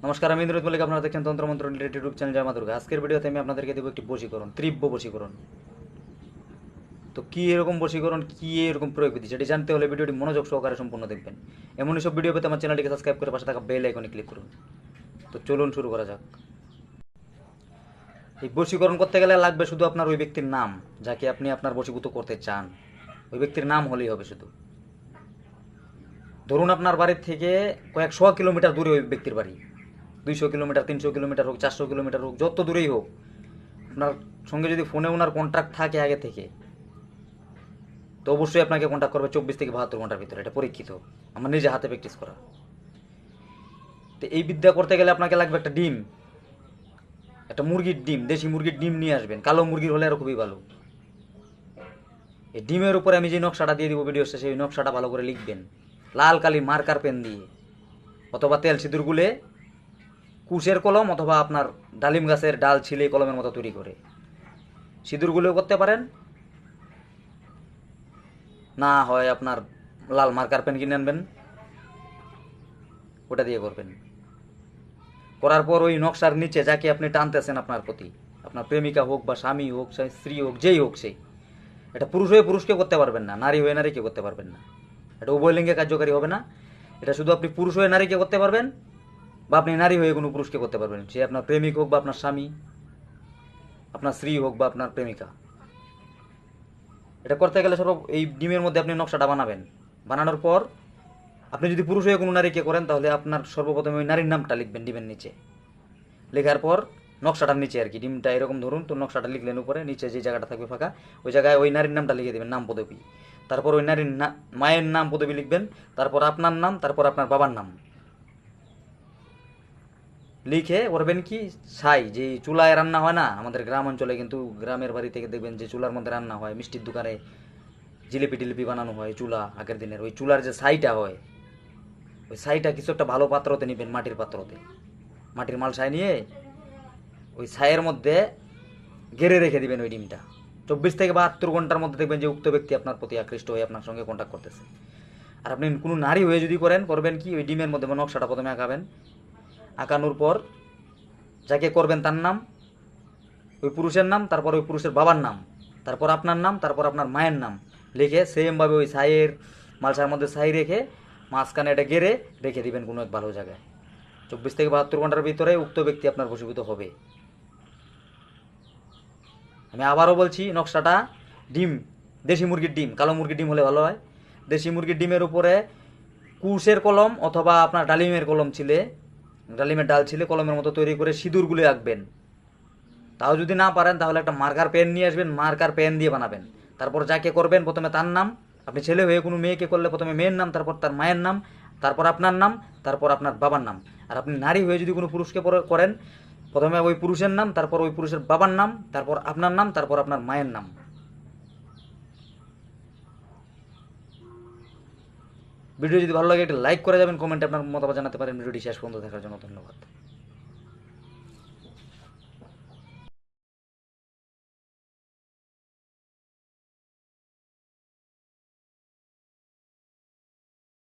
নমস্কার, আমি ইন্দ্রজিৎ মল্লিক। আপনারা দেখছেন তন্ত্রমন্ত্র রিলেটেড ইউটিউব চ্যানেল জয় মা দুর্গা। আজকের ভিডিওতে আমি আপনাদেরকে দেবো একটি বশীকরণ, তীব্র বশীকরণ। তো কী এরকম বশীকরণ, কী এরকম প্রয়োগ বিধি, সেটি জানতে হলে ভিডিওটি মনোযোগ সহকারে সম্পূর্ণ দেখবেন। এমনই সব ভিডিও পেতে আমার চ্যানেলটিকে সাবস্ক্রাইব করে পাশে থাকা বেল আইকনে ক্লিক করুন। তো চলুন শুরু করা যাক। এই বশীকরণ করতে গেলে লাগবে শুধু আপনার ওই ব্যক্তির নাম, যাকে আপনি আপনার বশীভূত করতে চান। ওই ব্যক্তির নাম হলেই হবে শুধু। ধরুন আপনার বাড়ির থেকে কয়েকশো কিলোমিটার দূরে ওই ব্যক্তির বাড়ি, 200 কিলোমিটার, 300 কিলোমিটার হোক, 400 কিলোমিটার হোক, যত দূরেই হোক, আপনার সঙ্গে যদি ফোনে ওনার কন্ট্যাক্ট থাকে আগে থেকে, তো অবশ্যই আপনাকে কন্ট্যাক্ট করবে 24 থেকে 72 ঘন্টার ভিতরে। এটা পরীক্ষিত, আমার নিজে হাতে প্র্যাকটিস করা। তো এই বিদ্যা করতে গেলে আপনাকে লাগবে একটা ডিম, একটা মুরগির ডিম, দেশি মুরগির ডিম নিয়ে আসবেন। কালো মুরগির হলে আরও খুবই ভালো। এই ডিমের উপরে আমি যে নকশাটা দিয়ে দিব ভিডিও শেষে, সেই নকশাটা ভালো করে লিখবেন লাল কালি মার্কার পেন দিয়ে, অথবা তেল সিঁদুর গুলে কুশের কলম, অথবা আপনার ডালিম গাছের ডাল ছিলে কলমের মতো তৈরি করে সিঁদুর গুলেও করতে পারেন। না হয় আপনার লাল মার্কার পেন কিনে আনবেন, ওটা দিয়ে করবেন। করার পর ওই নকশার নিচে যাকে আপনি টানতেছেন আপনার প্রতি, আপনার প্রেমিকা হোক বা স্বামী হোক, স্ত্রী হোক, যেই হোক সেই, এটা পুরুষ হয়ে পুরুষকে করতে পারবেন না, নারী হয়ে নারীকে করতে পারবেন না। এটা উভয় লিঙ্গে কার্যকারী হবে না। এটা শুধু আপনি পুরুষ হয়ে নারীকে করতে পারবেন, বা আপনি নারী হয়ে কোনো পুরুষকে করতে পারবেন। সে আপনার প্রেমিক হোক বা আপনার স্বামী, আপনার স্ত্রী হোক বা আপনার প্রেমিকা। এটা করতে গেলে সর্ব এই ডিমের মধ্যে আপনি নকশাটা বানাবেন। বানানোর পর আপনি যদি পুরুষ হয়ে কোনো নারীকে করেন, তাহলে আপনার সর্বপ্রথমে ওই নারীর নামটা লিখবেন ডিমের নিচে। লেখার পর নকশাটার নিচে আর কি, ডিমটা এরকম ধরুন, তো নকশাটা লিখলেন উপরে, নিচে যে জায়গাটা থাকবে ফাঁকা, ওই জায়গায় ওই নারীর নামটা লিখে দেবেন, নাম পদবী। তারপর ওই নারীর মায়ের নাম পদবী লিখবেন, তারপর আপনার নাম, তারপর আপনার বাবার নাম লিখে করবেন কি, ছাই যে চুলায় রান্না হয় না আমাদের গ্রাম অঞ্চলে, কিন্তু গ্রামের বাড়ি থেকে দেখবেন যে চুলার মধ্যে রান্না হয়, মিষ্টির দোকানে জিলিপি টিলিপি বানানো হয়, চুলা আগের দিনের, ওই চুলার যে ছাইটা হয়, ওই ছাইটা কিছু একটা ভালো পাত্রতে নেবেন, মাটির পাত্রতে, মাটির মাল ছাই নিয়ে ওই ছাইয়ের মধ্যে গেড়ে রেখে দিবেন ওই ডিমটা। 24 থেকে 72 ঘন্টার মধ্যে দেখবেন যে উক্ত ব্যক্তি আপনার প্রতি আকৃষ্ট হয়ে আপনার সঙ্গে কন্ট্যাক্ট করতেছে। আর আপনি কোনো নারী হয়ে যদি করেন, করবেন কি, ওই ডিমের মধ্যে নকশাটা প্রথমে আঁকাবেন। আঁকানোর পর যাকে করবেন তার নাম, ওই পুরুষের নাম, তারপর ওই পুরুষের বাবার নাম, তারপর আপনার নাম, তারপর আপনার মায়ের নাম লিখে সেমভাবে ওই ছাইয়ের মালসার মধ্যে ছাই রেখে মাঝখানে এটা গেড়ে রেখে দিবেন কোনো এক ভালো জায়গায়। 24 থেকে 72 ঘন্টার ভিতরে উক্ত ব্যক্তি আপনার বশীভূত হবে। আমি আবারও বলছি, নকশাটা ডিম, দেশি মুরগির ডিম, কালো মুরগির ডিম হলে ভালো হয়। দেশি মুরগির ডিমের উপরে কুশের কলম অথবা আপনার ডালিমের কলম ছিলে, ডালিমের ডাল ছিলে কলমের মতো তৈরি করে সিঁদুরগুলো আঁকবেন। তাও যদি না পারেন, তাহলে একটা মার্কার পেন নিয়ে আসবেন, মার্কার পেন দিয়ে বানাবেন। তারপর যাকে করবেন প্রথমে তার নাম, আপনি ছেলে হয়ে কোনো মেয়েকে করলে প্রথমে মেয়ের নাম, তারপর তার মায়ের নাম, তারপর আপনার নাম, তারপর আপনার বাবার নাম। আর আপনি নারী হয়ে যদি কোনো পুরুষকে করেন, প্রথমে ওই পুরুষের নাম, তারপর ওই পুরুষের বাবার নাম, তারপর আপনার নাম, তারপর আপনার মায়ের নাম। ভিডিও যদি ভালো লাগে একটা লাইক করে যাবেন, কমেন্টে আপনার মতামত জানাতে পারেন। ভিডিওটি শেষ পর্যন্ত দেখার জন্য ধন্যবাদ।